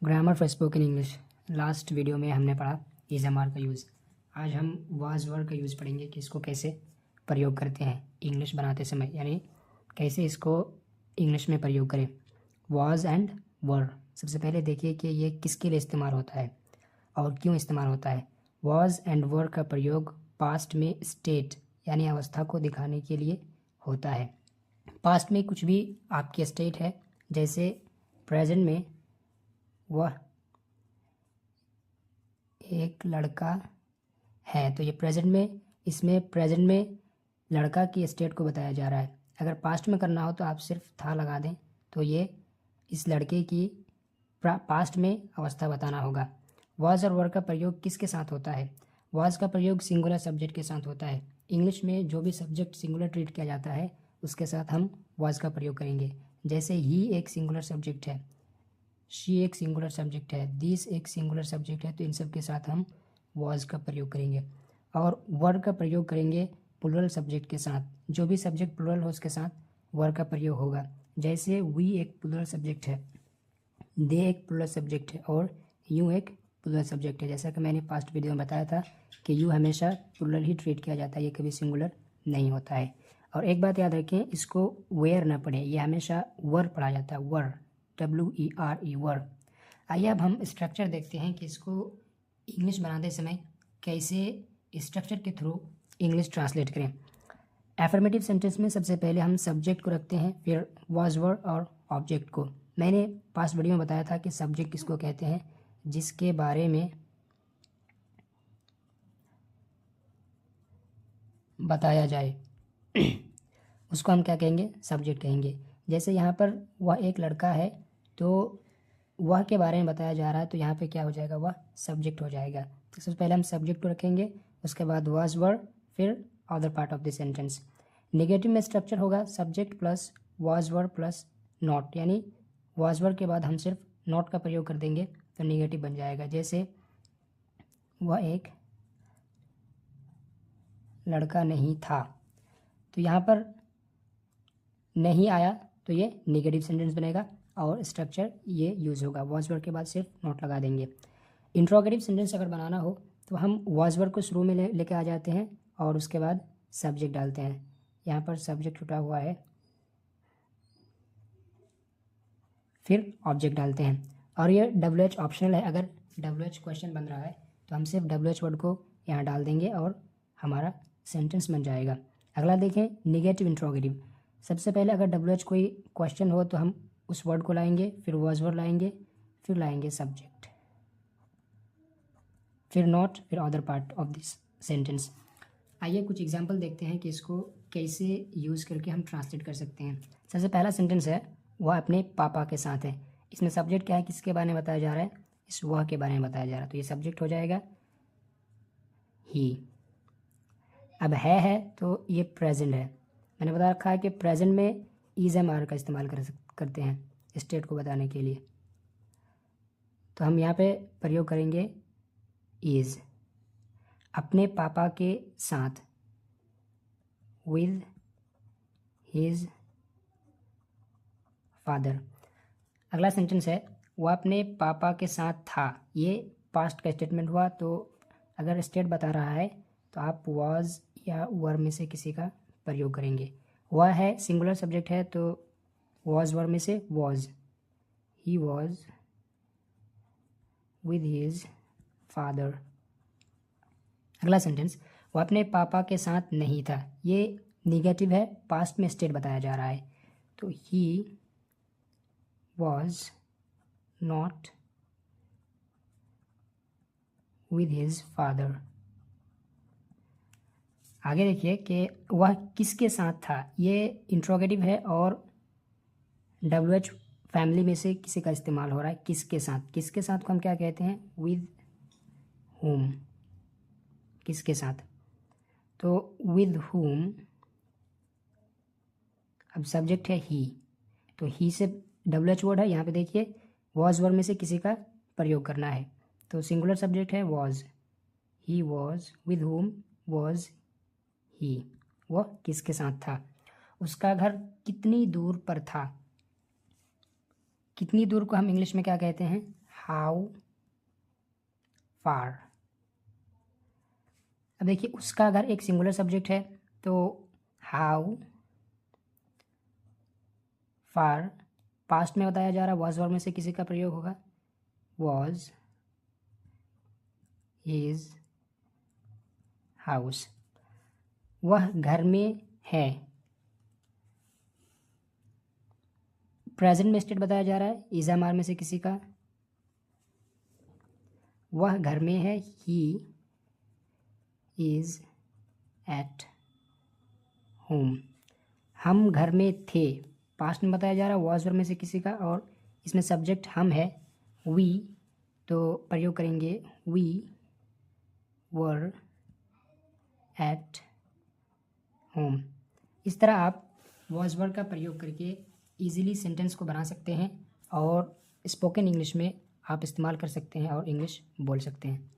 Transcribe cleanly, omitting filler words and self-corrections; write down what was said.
Grammar for spoken English. Last video में हमने पढ़ा इज एम आर का यूज़। आज हम वाज वर का यूज़ पढ़ेंगे कि इसको कैसे प्रयोग करते हैं इंग्लिश बनाते समय, यानी कैसे इसको इंग्लिश में प्रयोग करें। वाज एंड वर, सबसे पहले देखिए कि ये किसके लिए इस्तेमाल होता है और क्यों इस्तेमाल होता है। वाज एंड वर का प्रयोग पास्ट में स्टेट यानी अवस्था को दिखाने के लिए होता है। पास्ट में कुछ भी आपकी स्टेट है, जैसे प्रेजेंट में वह एक लड़का है, तो ये प्रेजेंट में, इसमें प्रेजेंट में लड़का की स्टेट को बताया जा रहा है। अगर पास्ट में करना हो तो आप सिर्फ था लगा दें, तो ये इस लड़के की पास्ट में अवस्था बताना होगा। वाज और वर का प्रयोग किसके साथ होता है? वाज का प्रयोग सिंगुलर सब्जेक्ट के साथ होता है। इंग्लिश में जो भी सब्जेक्ट सिंगुलर ट्रीट किया जाता है उसके साथ हम वाज का प्रयोग करेंगे। जैसे ही एक सिंगुलर सब्जेक्ट है, शी एक सिंगुलर सब्जेक्ट है, दिस एक सिंगुलर सब्जेक्ट है, तो इन सब के साथ हम वाज का प्रयोग करेंगे। और वर का प्रयोग करेंगे प्लुरल सब्जेक्ट के साथ। जो भी सब्जेक्ट प्लुरल हो उसके साथ वर का प्रयोग होगा। जैसे वी एक प्लुरल सब्जेक्ट है, दे एक प्लुरल सब्जेक्ट है और यू एक प्लुरल सब्जेक्ट है। जैसा कि मैंने पास्ट वीडियो में बताया था कि यू हमेशा प्लुरल ही ट्रीट किया जाता है, ये कभी सिंगुलर नहीं होता है। और एक बात याद रखें, इसको वेयर ना पढ़े, ये हमेशा वर पढ़ा जाता है, वर, WERE, वर। आइए अब हम स्ट्रक्चर देखते हैं कि इसको इंग्लिश बनाते समय कैसे स्ट्रक्चर के थ्रू इंग्लिश ट्रांसलेट करें। एफर्मेटिव सेंटेंस में सबसे पहले हम सब्जेक्ट को रखते हैं, फिर वाज वर और ऑब्जेक्ट को। मैंने पास्ट वीडियो में बताया था कि सब्जेक्ट किसको कहते हैं, जिसके बारे में बताया जाए उसको हम क्या कहेंगे, सब्जेक्ट कहेंगे। जैसे यहाँ पर वह एक लड़का है, तो वह के बारे में बताया जा रहा है, तो यहाँ पे क्या हो जाएगा, वह सब्जेक्ट हो जाएगा। तो सबसे पहले हम सब्जेक्ट को रखेंगे, उसके बाद वाज वर, फिर other part of the sentence. Negative में स्ट्रक्चर होगा subject plus was were plus not, यानी वाज वर के बाद हम सिर्फ नॉट का प्रयोग कर देंगे तो नेगेटिव बन जाएगा। जैसे वह एक लड़का नहीं था, तो यहाँ पर नहीं आया तो ये नेगेटिव सेंटेंस बनेगा और स्ट्रक्चर ये यूज़ होगा। वाज वर के बाद सिर्फ नॉट लगा देंगे। इंट्रोगेटिव सेंटेंस अगर बनाना हो तो हम वाज वर को शुरू में लेके आ जाते हैं और उसके बाद सब्जेक्ट डालते हैं। यहाँ पर सब्जेक्ट छुटा हुआ है, फिर ऑब्जेक्ट डालते हैं। और ये WH ऑप्शनल है, अगर WH क्वेश्चन बन रहा है तो हम सिर्फ WH वर्ड को यहाँ डाल देंगे और हमारा सेंटेंस बन जाएगा। अगला देखें, निगेटिव इंट्रोगेटिव। सबसे पहले अगर WH कोई क्वेश्चन हो तो हम उस वर्ड को लाएंगे, फिर वाज वर लाएंगे, फिर लाएंगे सब्जेक्ट, फिर नॉट, फिर other part of this sentence. आइए कुछ एग्जांपल देखते हैं कि इसको कैसे यूज़ करके हम ट्रांसलेट कर सकते हैं। सबसे पहला सेंटेंस है, वह अपने पापा के साथ है। इसमें सब्जेक्ट क्या है, किसके बारे में बताया जा रहा है, इस वह के बारे में बताया जा रहा है, तो ये सब्जेक्ट हो जाएगा ही। अब है तो ये प्रेजेंट है। मैंने बता रखा है कि प्रेजेंट में इज एम आर का इस्तेमाल करते हैं स्टेट को बताने के लिए, तो हम यहाँ पे प्रयोग करेंगे इज। अपने पापा के साथ, विद हिज फादर। अगला सेंटेंस है, वह अपने पापा के साथ था। ये पास्ट का स्टेटमेंट हुआ, तो अगर स्टेट बता रहा है तो आप वाज या वर में से किसी का प्रयोग करेंगे। वह है सिंगुलर सब्जेक्ट है, तो वाज वर में से was, he was with his father. अगला सेंटेंस, वह अपने पापा के साथ नहीं था। ये निगेटिव है, पास्ट में स्टेट बताया जा रहा है, तो ही was not with his father। आगे देखिए कि वह किसके साथ था। ये इंट्रोगेटिव है और WH फैमिली में से किसी का इस्तेमाल हो रहा है, किसके साथ। किसके साथ को हम क्या कहते हैं, with whom, किसके साथ। तो with whom, अब सब्जेक्ट है ही, तो ही से WH वर्ड है, यहाँ पे देखिए वाज वर्ड में से किसी का प्रयोग करना है, तो सिंगुलर सब्जेक्ट है was, he was, with home was he, वह किसके साथ था। उसका घर कितनी दूर पर था। कितनी दूर को हम इंग्लिश में क्या कहते हैं, हाउ फार। अब देखिए उसका अगर एक सिंगुलर सब्जेक्ट है तो हाउ फार, पास्ट में बताया जा रहा है, वॉज वर्ब में से किसी का प्रयोग होगा, वॉज हिज हाउस, वह घर में है। प्रेजेंट में स्टेट बताया जा रहा है, इज एम आर में से किसी का, वह घर में है, ही इज एट होम। हम घर में थे, पास्ट में बताया जा रहा है, वॉज वर्ब में से किसी का, और इसमें सब्जेक्ट हम है, वी, तो प्रयोग करेंगे वी वर एट होम। इस तरह आप वॉज वर्ब का प्रयोग करके इजीली सेंटेंस को बना सकते हैं और स्पोकन इंग्लिश में आप इस्तेमाल कर सकते हैं और इंग्लिश बोल सकते हैं।